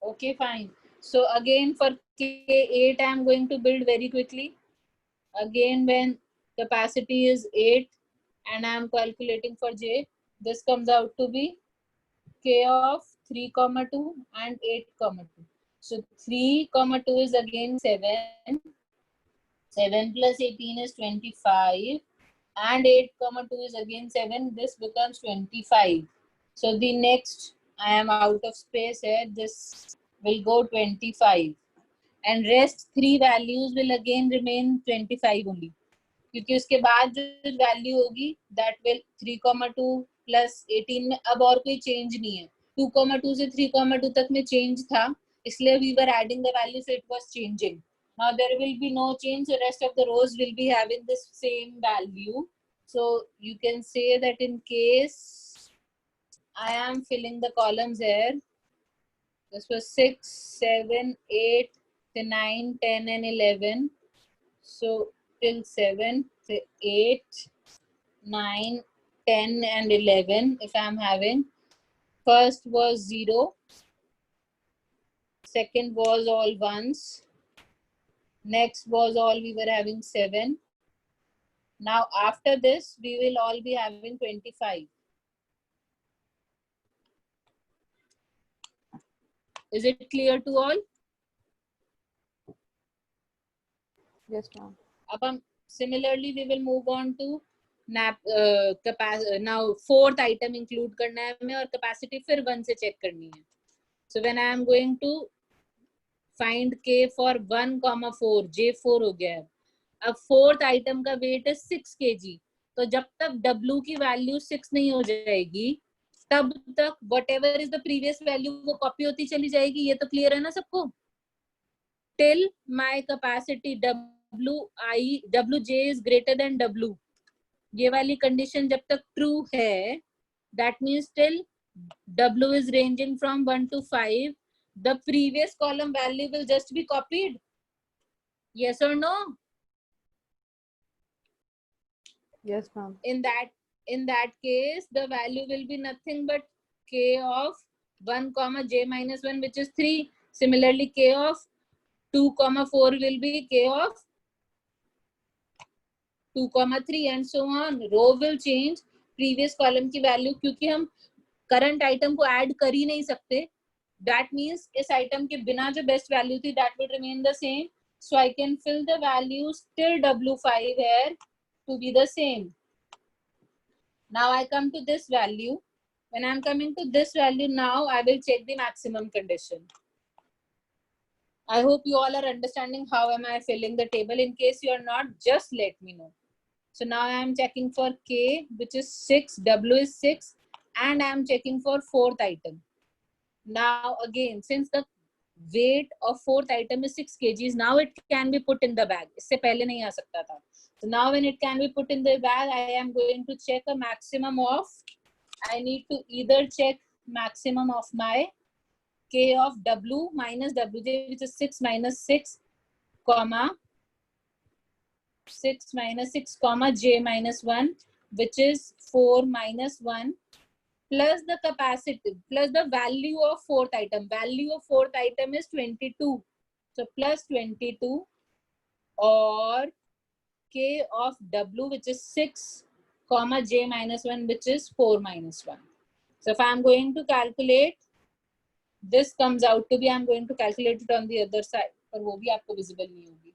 Okay, fine. So again for K8, I am going to build very quickly. Again, when capacity is 8 and I am calculating for J, this comes out to be K of 3 comma 2 and 8 comma 2. So 3 comma 2 is again 7. 7 plus 18 is 25. And 8 comma 2 is again 7. This becomes 25. So the next, I am out of space here. This will go 25. And rest 3 values will again remain 25 only. क्योंकि उसके बाद जो value होगी that will 3,2 plus 18 में अब और कोई change नहीं है. 2,2 से 3,2 तक में चेंज था, इसलिए we were adding the value, so it was changing. Now there will be no change, so rest of the rows will be having this same value. So you can say that in case I am filling the columns here, this was 6, 7, 8, 9, 10 and 11. So till 7, 8, 9, 10 and 11 if I am having. First was 0. Second was all ones. Next was all we were having 7. Now after this, we will all be having 25. Is it clear to all? Yes, ma'am. Similarly, we will move on to now fourth item include करना है हमें और capacity फिर 1 से check करनी है. So when I am going to find K for 1, 4, J4 हो गया है. अब fourth item का weight है 6 kg. तो जब तक W की value 6 नहीं हो जाएगी, तब तक whatever is the previous value वो copy होती चली जाएगी. ये तो clear है ना सबको? Till my capacity Wj is greater than W. ये वाली condition जब तक true है, that means till W is ranging from 1 to 5, the previous column value will just be copied. Yes or no? Yes, ma'am. In that case, the value will be nothing but K of 1 comma J minus 1, which is 3. Similarly, K of 2 comma 4 will be K of 2 comma 3 and so on. Row will change. Previous column की value क्योंकि हम current item को add कर ही नहीं सकते. That means इस item के बिना जो best value थी that will remain the same. So I can fill the values till W5 here to be the same. Now I come to this value. When I'm coming to this value, now I will check the maximum condition. I hope you all are understanding how am I filling the table. In case you are not, just let me know. So now I am checking for K, which is 6, W is 6, and I am checking for fourth item. Now again, since the weight of fourth item is 6 kgs, now it can be put in the bag. इससे पहले नहीं आ सकता था. So now when it can be put in the bag, I am going to check a maximum of, I need to either check maximum of my K of W minus Wj, which is 6 minus 6, comma 6 minus 6, comma J minus 1, which is 4 minus 1, plus the capacity, plus the value of fourth item. Value of fourth item is 22. So plus 22 or K of W, which is 6, comma J minus 1, which is 4 minus 1. So if I am going to calculate, this comes out to be, I am going to calculate it on the other side, पर वो भी आपको visible नहीं होगी.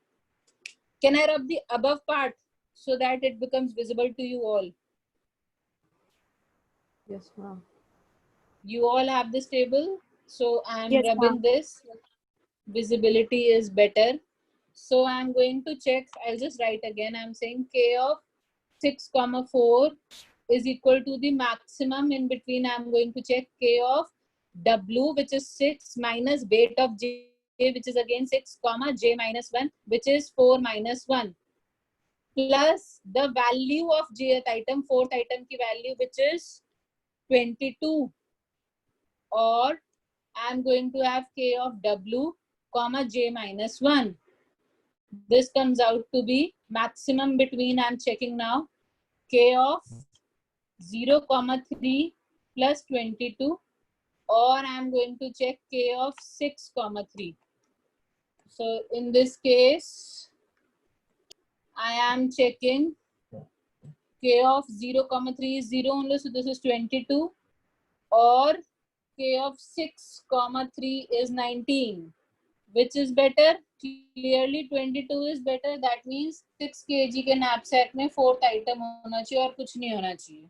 Can I rub the above part so that it becomes visible to you all? Yes, ma'am. You all have this table, so I am Yes, rubbing this. Visibility is better. So I am going to check. I'll just write again. I am saying K of 6, comma 4, is equal to the maximum. In between, I'm going to check K of W, which is 6, minus weight of J, which is again 6, comma, J minus 1, which is 4 minus 1, plus the value of jth item, fourth item ki value, which is 22, or I'm going to have K of W, comma, J minus 1. This comes out to be maximum between, I'm checking now, K of 0, 3 plus 22, or I'm going to check K of 6, 3. So in this case, I am checking K of 0, 3 is 0 only, so this is 22, or K of 6, 3 is 19. Which is better? Clearly 22 is better. That means 6 kg के knapsack में fourth item होना चाहिए और कुछ नहीं होना चाहिए.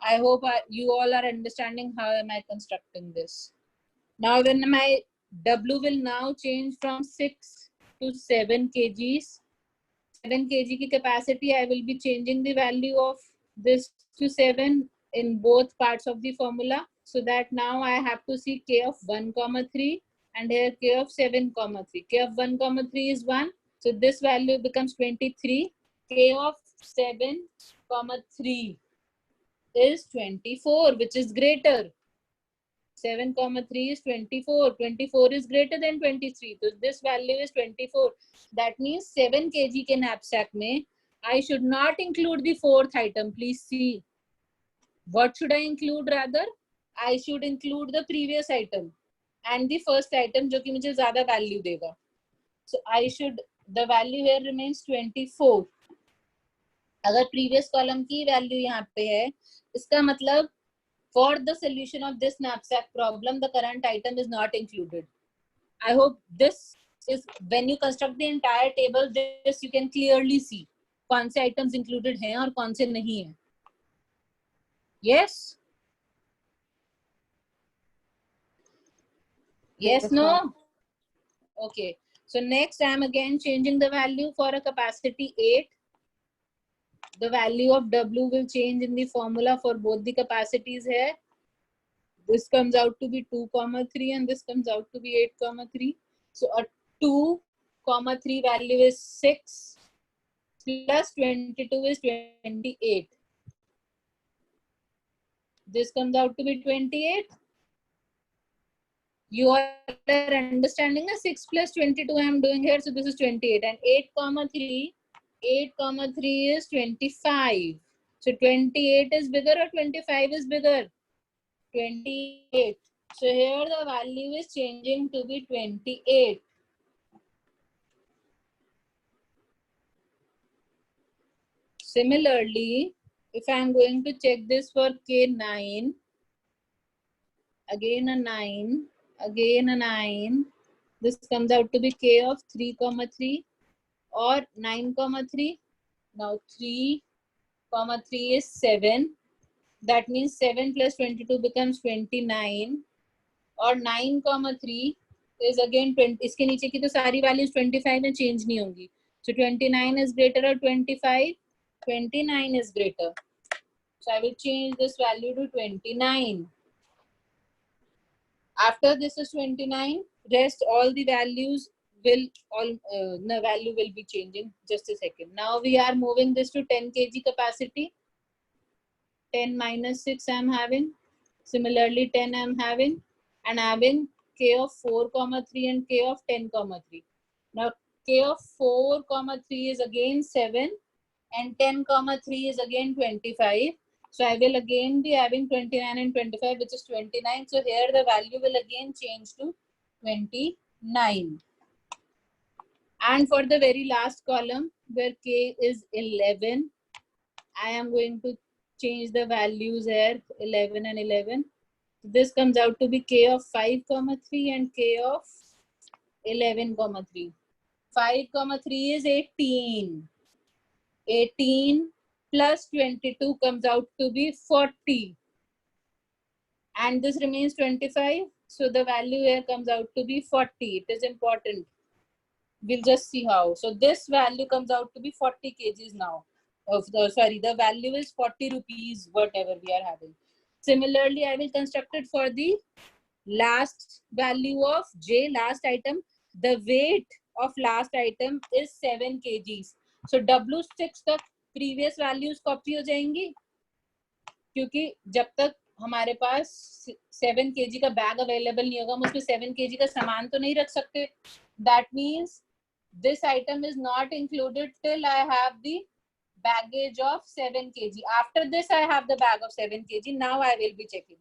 I hope you all are understanding how am I constructing this. Now when my W will now change from 6 to 7 kgs. 7 kg की capacity, I will be changing the value of this to 7 in both parts of the formula. So that now I have to see K of 1, 3. And here K of 7, 3. K of 1, 3 is 1. So this value becomes 23. K of 7, 3 is 24, which is greater. 7, 3 is 24. 24 is greater than 23. So this value is 24. That means 7 kg ke knapsack mein, I should not include the fourth item. Please see. What should I include rather? I should include the previous item and the first item जो कि मुझे ज़्यादा value देगा. So I should, the value here remains 24. अगर previous column की value यहाँ पे है, इसका मतलब for the solution of this knapsack problem, the current item is not included. I hope this is, when you construct the entire table, this you can clearly see कौन से items included हैं और कौन से नहीं हैं. Yes? Yes, no? Okay. So next I am again changing the value for a capacity 8. The value of W will change in the formula for both the capacities here. This comes out to be 2, 3 and this comes out to be 8, 3. So a 2, 3 value is 6 plus 22 is 28. This comes out to be 28. You all are understanding a 6 plus 22 I am doing here. So this is 28 and 8, 3 is 25. So 28 is bigger or 25 is bigger? 28. So here the value is changing to be 28. Similarly, if I am going to check this for K9, again a 9, again a 9, this comes out to be K of 3, 3 or 9, 3. Now 3, 3 is 7. That means 7 plus 22 becomes 29 और 9, 3 is again 20. इसके नीचे की तो सारी values 25 में change नहीं होंगी. So 29 is greater or 25? 29 is greater. So I will change this value to 29. After this is 29, rest all the values will, the value will be changing. Just a second. Now we are moving this to 10 kg capacity. 10 minus 6 I am having. Similarly 10 I am having. And having K of 4, 3 and K of 10, 3. Now K of 4, 3 is again 7 and 10, 3 is again 25. So I will again be having 29 and 25, which is 29. So here the value will again change to 29. And for the very last column where K is 11, I am going to change the values here, 11 and 11. This comes out to be K of 5, 3 and K of 11, 3. 5, 3 is 18. 18 plus 22 comes out to be 40. And this remains 25. So the value here comes out to be 40. It is important. We'll just see how. So this value comes out to be 40 kgs now. the value is 40 rupees, whatever we are having. Similarly, I will construct it for the last value of J, last item. The weight of last item is 7 kgs. So W6 तक previous values copy हो जाएंगी, क्योंकि जब तक हमारे पास 7 kg का bag available नहीं होगा, हम उसमें 7 kg का सामान तो नहीं रख सकते. That means this item is not included till I have the baggage of 7 kg. After this I have the bag of 7 kg. Now I will be checking.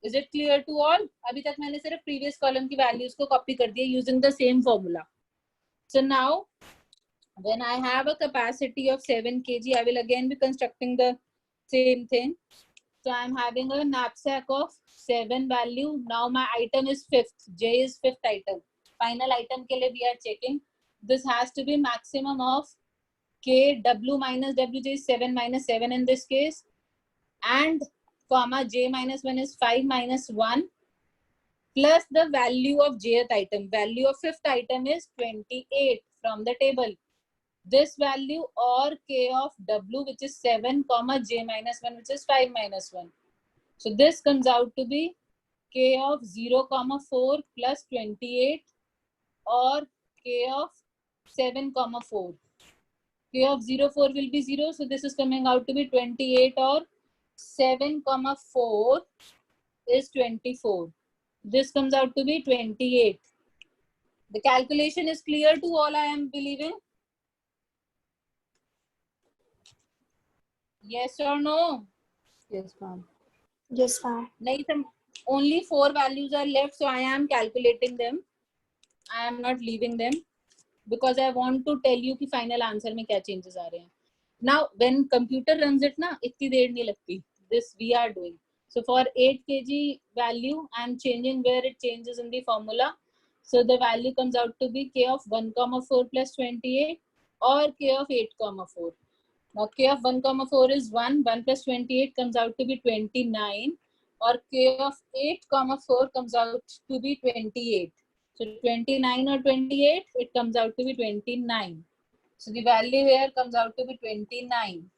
Is it clear to all? अभी तक मैंने सिर्फ previous column की values को copy कर दिया using the same formula. So now when I have a capacity of 7 kg, I will again be constructing the same thing. So I'm having a knapsack of 7 value. Now my item is 5th. J is 5th item. Final item के लिए we are checking. This has to be maximum of K. W minus WJ is 7 minus 7 in this case. And comma J minus 1 is 5 minus 1. Plus the value of Jth item. Value of 5th item is 28 from the table. This value or K of W, which is 7 comma J minus 1, which is 5 minus 1. So this comes out to be K of 0 comma 4 plus 28 or K of 7 comma 4. K of 0 4 will be 0. So this is coming out to be 28 or 7 comma 4 is 24. This comes out to be 28. The calculation is clear to all, I am believing. Yes or no? Yes, ma'am. Yes, ma'am. Only 4 values are left, so I am calculating them. I am not leaving them because I want to tell you कि final answer में क्या changes आ रहे हैं. Now, when computer runs it ना, इतनी देर नहीं लगती. This we are doing. So for 8 kg value, I am changing where it changes in the formula. So the value comes out to be K of 1 comma 4 plus 28 or K of 8 comma 4. Now K of 1 comma 4 is 1. 1 plus 28 comes out to be 29. Or K of 8 comma 4 comes out to be 28. So 29 or 28, it comes out to be 29. So the value here comes out to be 29.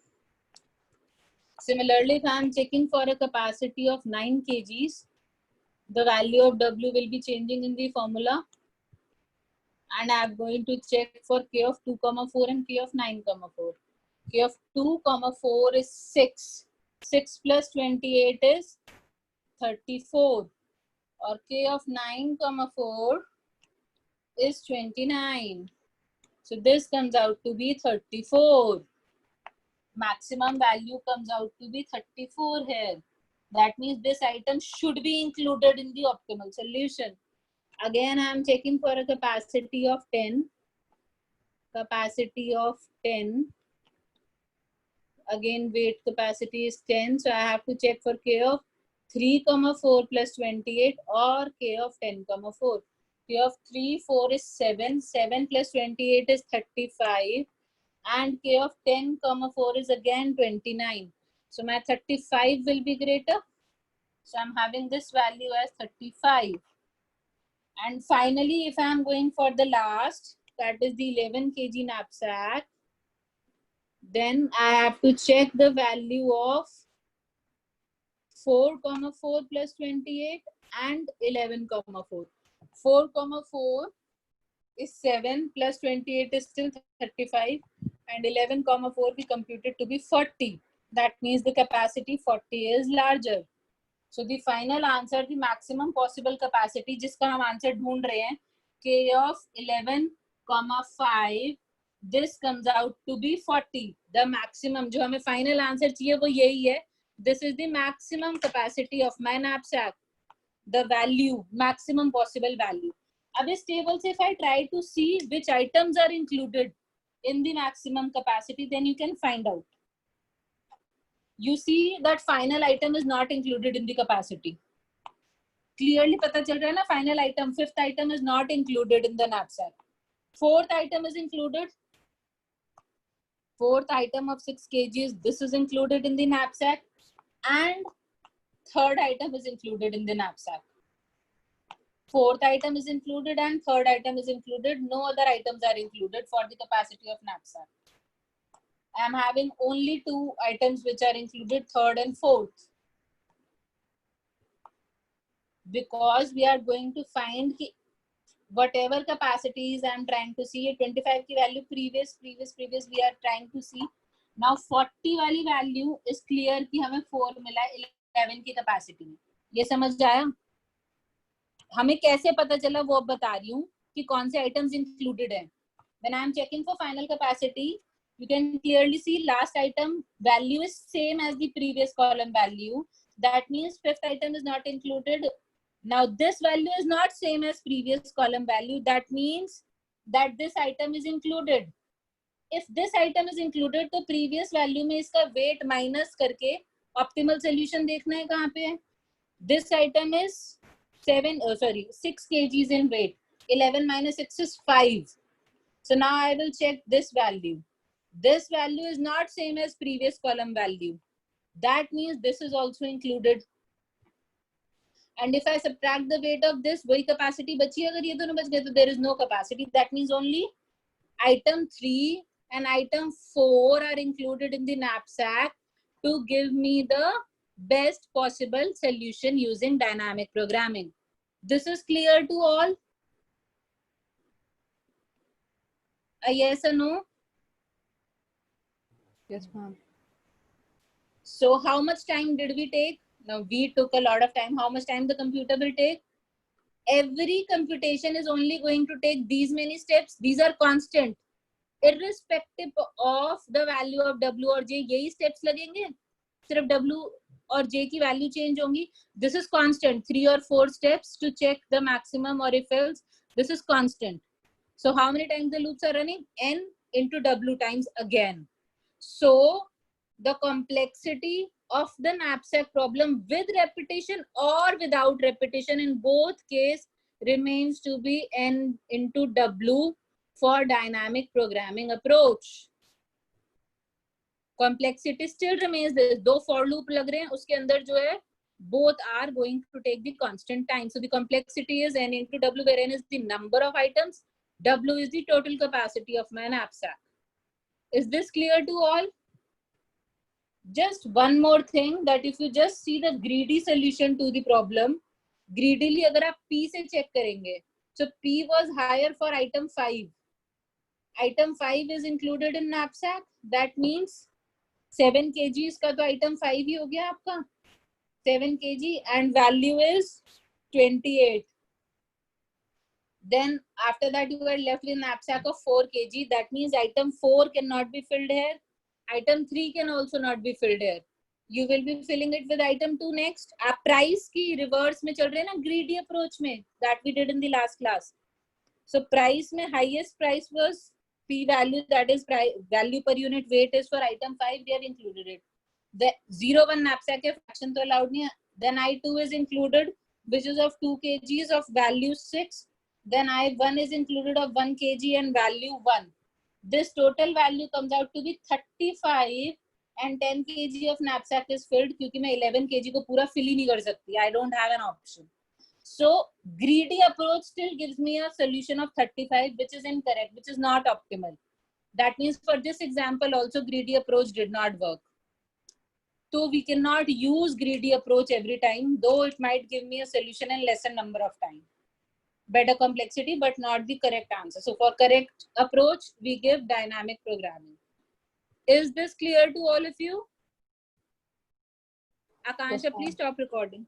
Similarly, if I am checking for a capacity of 9 kgs, the value of W will be changing in the formula. And I am going to check for K of 2 comma 4 and K of 9 comma 4. K of 2 comma 4 is 6. 6 plus 28 is 34. Or K of 9 comma 4 is 29. So this comes out to be 34. Maximum value comes out to be 34 here. That means this item should be included in the optimal solution. Again, I am checking for a capacity of 10. Capacity of 10. Again, weight capacity is 10. So I have to check for K of 3 comma 4 plus 28 or K of 10 comma 4. K of 3, 4 is 7. 7 plus 28 is 35. And K of 10 comma 4 is again 29. So my 35 will be greater. So I'm having this value as 35. And finally, if I'm going for the last, that is the 11 kg knapsack, then I have to check the value of 4 comma 4 plus 28 and 11 comma 4. 4 comma 4 is 7 plus 28 is still 35 and 11 comma 4 we computed to be 40. That means the capacity 40 is larger. So the final answer, the maximum possible capacity जिसका हम answer ढूंढ रहे हैं, K of 11 comma 5, this comes out to be 40. The maximum जो हमें final answer चाहिए वो यही है. This is the maximum capacity of my knapsack. The value, maximum possible value. अब इस table से if I try to see which items are included in the maximum capacity, then you can find out. You see that final item is not included in the capacity. Clearly पता चल रहा है ना, final item, 5th item is not included in the knapsack. 4th item is included. 4th item of 6 kgs, this is included in the knapsack. And 3rd item is included in the knapsack. 4th item is included and 3rd item is included. No other items are included for the capacity of knapsack. I am having only 2 items which are included, third and fourth. Because we are going to find whatever capacities I am trying to see, 25 की value previous we are trying to see. Now 40 वाली value is clear कि हमें 4 मिला 11 की capacity में. ये समझ आया? हमें कैसे पता चला वो अब बता रही हूँ कि कौन से items included हैं. When I am checking for final capacity, you can clearly see last item value is same as the previous column value. That means fifth item is not included. Now this value is not same as previous column value. That means that this item is included. If this item is included, तो previous value में इसका weight minus करके optimal solution देखना है कहाँ पे है. This item is 6 kgs in weight. 11 minus 6 is 5. So now I will check this value. This value is not same as previous column value. That means this is also included. And if I subtract the weight of this, वही capacity बची. अगर ये दोनों बच गए तो there is no capacity. That means only item 3 and item 4 are included in the knapsack to give me the best possible solution using dynamic programming. This is clear to all? A yes or no? Yes, ma'am. So how much time did we take? Now we took a lot of time. How much time the computer will take? Every computation is only going to take these many steps. These are constant. Irrespective of the value of W or J, यही steps लगेंगे. सिर्फ W और J की value change होंगी. This is constant. 3 or 4 steps to check the maximum or if else. This is constant. So how many times the loops are running? N into W times again. So the complexity of the knapsack problem with repetition or without repetition in both case remains to be N into W for dynamic programming approach. Complexity still remains this. दो for loop लग रहे हैं उसके अंदर जो है both are going to take the constant time. So the complexity is N into W, where N is the number of items, W is the total capacity of my knapsack. Is this clear to all? Just one more thing, that if you just see the greedy solution to the problem, greedily अगर आप P से check करेंगे, so P was higher for item 5. Item 5 is included in knapsack. That means 7 kgs का तो item 5 ही हो गया आपका. 7 kg and value is 28. Then after that you are left with knapsack of 4 kg. That means item 4 cannot be filled here. Item 3 can also not be filled here. You will be filling it with item 2 next. आप price की reverse में चल रहे हैं ना, greedy approach में, that we did in the last class. So price में highest price was P value, that is value per unit weight is for item 5. We have included it. The 0-1 knapsack के fraction तो allowed नहीं है. Then I2 is included, which is of 2 kgs of value 6. Then I1 is included of 1 kg and value 1. This total value comes out to be 35 and 10 kg of knapsack is filled क्योंकि मैं 11 kg को पूरा fill ही नहीं कर सकती. I don't have an option. So greedy approach still gives me a solution of 35, which is incorrect, which is not optimal. That means for this example also greedy approach did not work. So we cannot use greedy approach every time, though it might give me a solution in lesser number of time. Better complexity, but not the correct answer. So for correct approach, we give dynamic programming. Is this clear to all of you? Akansha, Yes, please stop recording.